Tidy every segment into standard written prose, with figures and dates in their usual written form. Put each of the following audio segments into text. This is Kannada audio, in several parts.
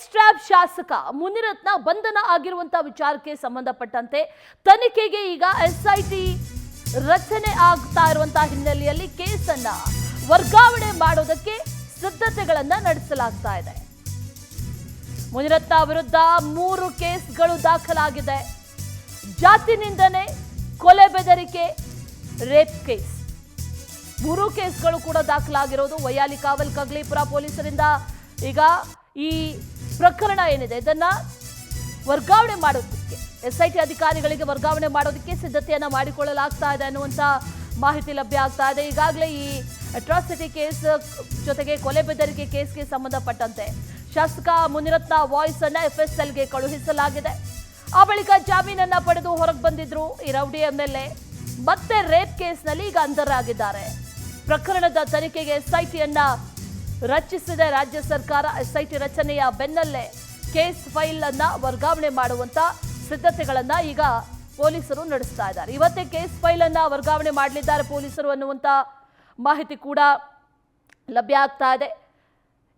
ಸ್ಟ್ರಾಪ್ ಶಾಸಕ ಮುನಿರತ್ನ ಬಂಧನ ಆಗಿರುವಂತಹ ವಿಚಾರಕ್ಕೆ ಸಂಬಂಧಪಟ್ಟಂತೆ ತನಿಖೆಗೆ ಈಗ ಎಸ್ಐಟಿ ರಚನೆ ಆಗ್ತಾ ಇರುವಂತಹ ಹಿನ್ನೆಲೆಯಲ್ಲಿ ಕೇಸನ್ನ ವರ್ಗಾವಣೆ ಮಾಡೋದಕ್ಕೆ ಸಿದ್ಧತೆಗಳನ್ನ ನಡೆಸಲಾಗ್ತಾ ಇದೆ. ಮುನಿರತ್ನ ವಿರುದ್ಧ 3 ಕೇಸ್ಗಳು ದಾಖಲಾಗಿದೆ. ಜಾತಿ ನಿಂದನೆ, ಕೊಲೆ ಬೆದರಿಕೆ, ರೇಪ್ ಕೇಸ್. 3 ಕೇಸ್ಗಳು ಕೂಡ ದಾಖಲಾಗಿರೋದು ವೈಯಾಲಿ ಕಾವಲ್ ಕಗ್ಲಿಪುರ ಪೊಲೀಸರಿಂದ ಈಗ ಈ ಪ್ರಕರಣ ಏನಿದೆ ಇದನ್ನ ವರ್ಗಾವಣೆ ಮಾಡೋದಕ್ಕೆ ಎಸ್ಐಟಿ ಅಧಿಕಾರಿಗಳಿಗೆ ವರ್ಗಾವಣೆ ಮಾಡೋದಕ್ಕೆ ಸಿದ್ಧತೆಯನ್ನ ಮಾಡಿಕೊಳ್ಳಲಾಗ್ತಾ ಇದೆ ಅನ್ನುವಂತ ಮಾಹಿತಿ ಲಭ್ಯ ಆಗ್ತಾ ಇದೆ. ಈಗಾಗಲೇ ಈ ಅಟ್ರಾಸಿಟಿ ಕೇಸ್ ಜೊತೆಗೆ ಕೊಲೆ ಬೆದರಿಕೆ ಕೇಸ್ಗೆ ಸಂಬಂಧಪಟ್ಟಂತೆ ಶಾಸಕ ಮುನಿರತ್ನ ವಾಯ್ಸ್ ಅನ್ನ FSLಗೆ ಕಳುಹಿಸಲಾಗಿದೆ. ಆ ಬಳಿಕ ಜಾಮೀನನ್ನ ಪಡೆದು ಹೊರಗೆ ಬಂದಿದ್ರು ಈ ರೌಡಿ MLA. ಮತ್ತೆ ರೇಪ್ ಕೇಸ್ನಲ್ಲಿ ಈಗ ಅಂಧರಾಗಿದ್ದಾರೆ. ಪ್ರಕರಣದ ತನಿಖೆಗೆ ಎಸ್ಐಟಿಯನ್ನ ರಚಿಸಿದೆ ರಾಜ್ಯ ಸರ್ಕಾರ. ಎಸ್ಐಟಿ ರಚನೆಯ ಬೆನ್ನಲ್ಲೇ ಕೇಸ್ ಫೈಲ್ ಅನ್ನ ವರ್ಗಾವಣೆ ಮಾಡುವಂತ ಸಿದ್ಧತೆಗಳನ್ನ ಈಗ ಪೊಲೀಸರು ನಡೆಸ್ತಾ ಇದ್ದಾರೆ. ಇವತ್ತೇ ಕೇಸ್ ಫೈಲ್ ಅನ್ನ ವರ್ಗಾವಣೆ ಮಾಡಲಿದ್ದಾರೆ ಪೊಲೀಸರು ಅನ್ನುವಂತ ಮಾಹಿತಿ ಕೂಡ ಲಭ್ಯ ಆಗ್ತಾ ಇದೆ.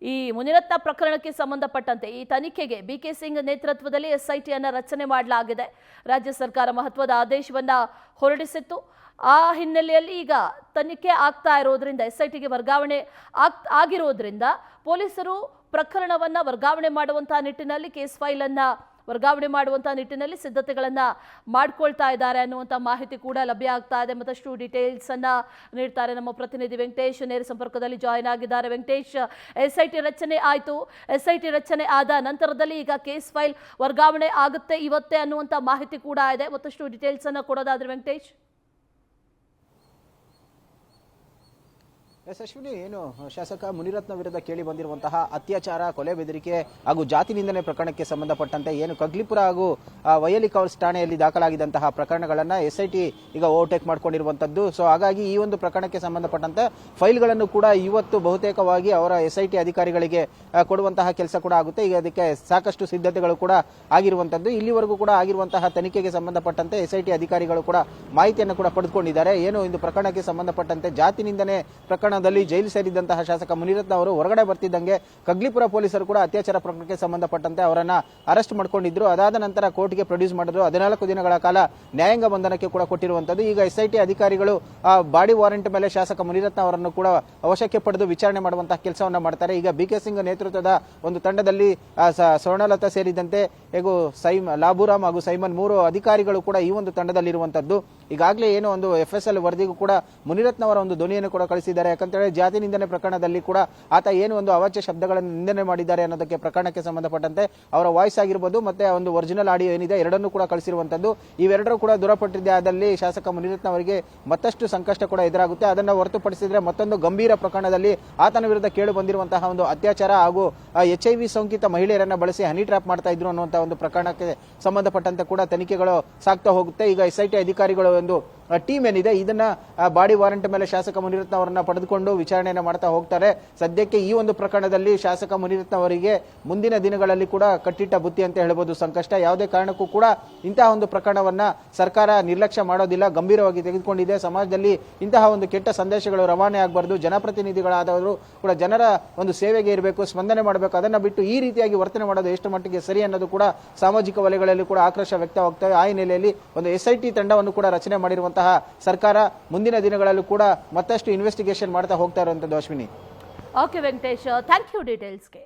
ಈ ಮುನಿರತ್ನ ಪ್ರಕರಣಕ್ಕೆ ಸಂಬಂಧಪಟ್ಟಂತೆ ಈ ತನಿಖೆಗೆ BK ಸಿಂಗ್ ನೇತೃತ್ವದಲ್ಲಿ ಎಸ್ಐಟಿಯನ್ನ ರಚನೆ ಮಾಡಲಾಗಿದೆ. ರಾಜ್ಯ ಸರ್ಕಾರ ಮಹತ್ವದ ಆದೇಶವನ್ನ ಹೊರಡಿಸಿತ್ತು. ಆ ಹಿನ್ನೆಲೆಯಲ್ಲಿ ಈಗ ತನಿಖೆ ಆಗ್ತಾ ಇರೋದ್ರಿಂದ ಎಸ್ಐಟಿಗೆ ವರ್ಗಾವಣೆ ಆಗಿರೋದ್ರಿಂದ ಪೊಲೀಸರು ಪ್ರಕರಣವನ್ನ ವರ್ಗಾವಣೆ ಮಾಡುವಂತಹ ನಿಟ್ಟಿನಲ್ಲಿ ಕೇಸ್ ಫೈಲ್ ಅನ್ನ ವರ್ಗಾವಣೆ ಮಾಡುವಂತಹ ನಿಟ್ಟಿನಲ್ಲಿ ಸಿದ್ಧತೆಗಳನ್ನ ಮಾಡ್ಕೊಳ್ತಾ ಇದ್ದಾರೆ ಅನ್ನುವಂಥ ಮಾಹಿತಿ ಕೂಡ ಲಭ್ಯ ಆಗ್ತಾ ಇದೆ. ಮತ್ತಷ್ಟು ಡೀಟೇಲ್ಸ್ ಅನ್ನ ನೀಡ್ತಾರೆ ನಮ್ಮ ಪ್ರತಿನಿಧಿ ವೆಂಕಟೇಶ್. ನೇರ ಸಂಪರ್ಕದಲ್ಲಿ ಜಾಯಿನ್ ಆಗಿದ್ದಾರೆ. ವೆಂಕಟೇಶ್, ಎಸ್ಐಟಿ ರಚನೆ ಆಯಿತು. ಎಸ್ಐಟಿ ರಚನೆ ಆದ ನಂತರದಲ್ಲಿ ಈಗ ಕೇಸ್ ಫೈಲ್ ವರ್ಗಾವಣೆ ಆಗುತ್ತೆ ಇವತ್ತೇ ಅನ್ನುವಂಥ ಮಾಹಿತಿ ಕೂಡ ಇದೆ. ಮತ್ತಷ್ಟು ಡೀಟೇಲ್ಸ್ ಅನ್ನ ಕೊಡೋದಾದ್ರೆ ವೆಂಕಟೇಶ್. ಅಶ್ವಿನಿ, ಏನು ಶಾಸಕ ಮುನಿರತ್ನ ವಿರುದ್ಧ ಕೇಳಿ ಬಂದಿರುವಂತಹ ಅತ್ಯಾಚಾರ, ಕೊಲೆ ಬೆದರಿಕೆ ಹಾಗೂ ಜಾತಿ ನಿಂದನೆ ಪ್ರಕರಣಕ್ಕೆ ಸಂಬಂಧಪಟ್ಟಂತೆ ಏನು ಕಗ್ಲಿಪುರ ಹಾಗೂ ವೈಯಾಲಿ ಕಾವಲ್ಸ್ ಠಾಣೆಯಲ್ಲಿ ದಾಖಲಾಗಿದ್ದಂತಹ ಪ್ರಕರಣಗಳನ್ನ ಎಸ್ಐಟಿ ಈಗ ಓವರ್ಟೇಕ್ ಮಾಡಿಕೊಂಡಿರುವಂತದ್ದು. ಸೊ ಹಾಗಾಗಿ ಈ ಒಂದು ಪ್ರಕರಣಕ್ಕೆ ಸಂಬಂಧಪಟ್ಟಂತೆ ಫೈಲ್ಗಳನ್ನು ಕೂಡ ಇವತ್ತು ಬಹುತೇಕವಾಗಿ ಅವರ ಎಸ್ಐಟಿ ಅಧಿಕಾರಿಗಳಿಗೆ ಕೊಡುವಂತಹ ಕೆಲಸ ಕೂಡ ಆಗುತ್ತೆ. ಈಗ ಅದಕ್ಕೆ ಸಾಕಷ್ಟು ಸಿದ್ಧತೆಗಳು ಕೂಡ ಆಗಿರುವಂತದ್ದು. ಇಲ್ಲಿವರೆಗೂ ಕೂಡ ಆಗಿರುವಂತಹ ತನಿಖೆಗೆ ಸಂಬಂಧಪಟ್ಟಂತೆ ಎಸ್ಐಟಿ ಅಧಿಕಾರಿಗಳು ಕೂಡ ಮಾಹಿತಿಯನ್ನು ಕೂಡ ಪಡೆದುಕೊಂಡಿದ್ದಾರೆ. ಏನು ಇಂದು ಪ್ರಕರಣಕ್ಕೆ ಸಂಬಂಧಪಟ್ಟಂತೆ ಜಾತಿ ನಿಂದನೆ ಪ್ರಕರಣ ಜೈಲು ಸೇರಿದಂತಹ ಶಾಸಕ ಮುನಿರತ್ನ ಅವರು ಹೊರಗಡೆ ಬರ್ತಿದ್ದಂಗೆ ಕಗ್ಲಿಪುರ ಪೊಲೀಸರು ಕೂಡ ಅತ್ಯಾಚಾರ ಪ್ರಕರಣಕ್ಕೆ ಸಂಬಂಧಪಟ್ಟಂತೆ ಅವರನ್ನ ಅರೆಸ್ಟ್ ಮಾಡ್ಕೊಂಡಿದ್ರು. ಅದಾದ ನಂತರ ಕೋರ್ಟ್ಗೆ ಪ್ರೊಡ್ಯೂಸ್ ಮಾಡಿದ್ರು. 14 ದಿನಗಳ ಕಾಲ ನ್ಯಾಯಾಂಗ ಬಂಧನಕ್ಕೆ ಕೂಡ ಕೊಟ್ಟಿರುವಂತದ್ದು. ಈಗ ಎಸ್ಐಟಿ ಅಧಿಕಾರಿಗಳು ಬಾಡಿ ವಾರೆಂಟ್ ಮೇಲೆ ಶಾಸಕ ಮುನಿರತ್ನ ಅವರನ್ನು ಕೂಡ ವಶಕ್ಕೆ ಪಡೆದು ವಿಚಾರಣೆ ಮಾಡುವಂತಹ ಕೆಲಸವನ್ನ ಮಾಡ್ತಾರೆ. ಈಗ BK ಸಿಂಗ್ ನೇತೃತ್ವದ ಒಂದು ತಂಡದಲ್ಲಿ ಸ್ವರ್ಣಲತಾ ಸೇರಿದಂತೆ ಲಾಬುರಾಮ್ ಹಾಗೂ ಸೈಮನ್ 3 ಅಧಿಕಾರಿಗಳು ಕೂಡ ಈ ಒಂದು ತಂಡದಲ್ಲಿರುವಂತದ್ದು. ಈಗಾಗಲೇ ಏನೋ ಒಂದು FSL ವರದಿಗೂ ಕೂಡ ಮುನಿರತ್ನ ಅವರ ಒಂದು ಧ್ವನಿಯನ್ನು ಕೂಡ ಕಳಿಸಿದ್ದಾರೆ. ಯಾಕಂತೇಳಿ ಜಾತಿ ನಿಂದನೆ ಪ್ರಕರಣದಲ್ಲಿ ಕೂಡ ಆತ ಏನು ಒಂದು ಅವಾಚ್ಯ ಶಬ್ದಗಳನ್ನು ನಿಂದನೆ ಮಾಡಿದ್ದಾರೆ ಅನ್ನೋದಕ್ಕೆ ಪ್ರಕರಣಕ್ಕೆ ಸಂಬಂಧಪಟ್ಟಂತೆ ಅವರ ವಾಯ್ಸ್ ಆಗಿರ್ಬೋದು ಮತ್ತೆ ಒಂದು ಒರಿಜಿನಲ್ ಆಡಿಯೋ ಏನಿದೆ ಎರಡನ್ನೂ ಕೂಡ ಕಳಿಸಿರುವಂತದ್ದು. ಇವೆರಡರೂ ಕೂಡ ದೂರಪಟ್ಟಿದ್ದೆ ಆದಲ್ಲಿ ಶಾಸಕ ಮುನಿರತ್ನ ಅವರಿಗೆ ಮತ್ತಷ್ಟು ಸಂಕಷ್ಟ ಕೂಡ ಎದುರಾಗುತ್ತೆ. ಅದನ್ನು ಹೊರತುಪಡಿಸಿದ್ರೆ ಮತ್ತೊಂದು ಗಂಭೀರ ಪ್ರಕರಣದಲ್ಲಿ ಆತನ ವಿರುದ್ಧ ಕೇಳಿ ಬಂದಿರುವಂತಹ ಒಂದು ಅತ್ಯಾಚಾರ ಹಾಗೂ HIV ಸೋಂಕಿತ ಮಹಿಳೆಯರನ್ನ ಬಳಸಿ ಹನಿ ಟ್ರ್ಯಾಪ್ ಮಾಡ್ತಾ ಇದ್ರು ಅನ್ನುವಂತಹ ಒಂದು ಪ್ರಕರಣಕ್ಕೆ ಸಂಬಂಧಪಟ್ಟಂತೆ ಕೂಡ ತನಿಖೆಗಳು ಸಾಗ್ತಾ ಹೋಗುತ್ತೆ. ಈಗ ಎಸ್ಐಟಿ ಅಧಿಕಾರಿಗಳು ಒಂದು ಟೀಮ್ ಏನಿದೆ ಇದನ್ನ ಬಾಡಿ ವಾರೆಂಟ್ ಮೇಲೆ ಶಾಸಕ ಮುನಿರತ್ನ ಅವರನ್ನ ಪಡೆದುಕೊಂಡು ವಿಚಾರಣೆಯನ್ನು ಮಾಡ್ತಾ ಹೋಗ್ತಾರೆ. ಸದ್ಯಕ್ಕೆ ಈ ಒಂದು ಪ್ರಕರಣದಲ್ಲಿ ಶಾಸಕ ಮುನಿರತ್ನ ಅವರಿಗೆ ಮುಂದಿನ ದಿನಗಳಲ್ಲಿ ಕೂಡ ಕಟ್ಟಿಟ್ಟ ಬುತ್ತಿ ಅಂತ ಹೇಳ್ಬೋದು ಸಂಕಷ್ಟ. ಯಾವುದೇ ಕಾರಣಕ್ಕೂ ಕೂಡ ಇಂತಹ ಒಂದು ಪ್ರಕರಣವನ್ನ ಸರ್ಕಾರ ನಿರ್ಲಕ್ಷ್ಯ ಮಾಡೋದಿಲ್ಲ, ಗಂಭೀರವಾಗಿ ತೆಗೆದುಕೊಂಡಿದೆ. ಸಮಾಜದಲ್ಲಿ ಇಂತಹ ಒಂದು ಕೆಟ್ಟ ಸಂದೇಶಗಳು ರವಾನೆ ಆಗಬಾರ್ದು. ಜನಪ್ರತಿನಿಧಿಗಳಾದವರು ಕೂಡ ಜನರ ಒಂದು ಸೇವೆಗೆ ಇರಬೇಕು, ಸ್ಪಂದನೆ ಮಾಡಬೇಕು. ಅದನ್ನ ಬಿಟ್ಟು ಈ ರೀತಿಯಾಗಿ ವರ್ತನೆ ಮಾಡೋದು ಎಷ್ಟು ಮಟ್ಟಿಗೆ ಸರಿ ಅನ್ನೋದು ಕೂಡ ಸಾಮಾಜಿಕ ವಲಯಗಳಲ್ಲಿ ಕೂಡ ಆಕ್ರೋಶ ವ್ಯಕ್ತವಾಗ್ತವೆ. ಆ ಹಿನ್ನೆಲೆಯಲ್ಲಿ ಒಂದು ಎಸ್ಐಟಿ ತಂಡವನ್ನು ಕೂಡ ರಚನೆ ಮಾಡಿರುವಂತಹ ಸರ್ಕಾರ ಮುಂದಿನ ದಿನಗಳಲ್ಲೂ ಕೂಡ ಮತ್ತಷ್ಟು ಇನ್ವೆಸ್ಟಿಗೇಷನ್ ಮಾಡ್ತಾ ಹೋಗ್ತಾ ಇರುವಂತದ್ದು. Ashwini. Okay Venkatesh, thank you ಡೀಟೇಲ್ಸ್ಗೆ.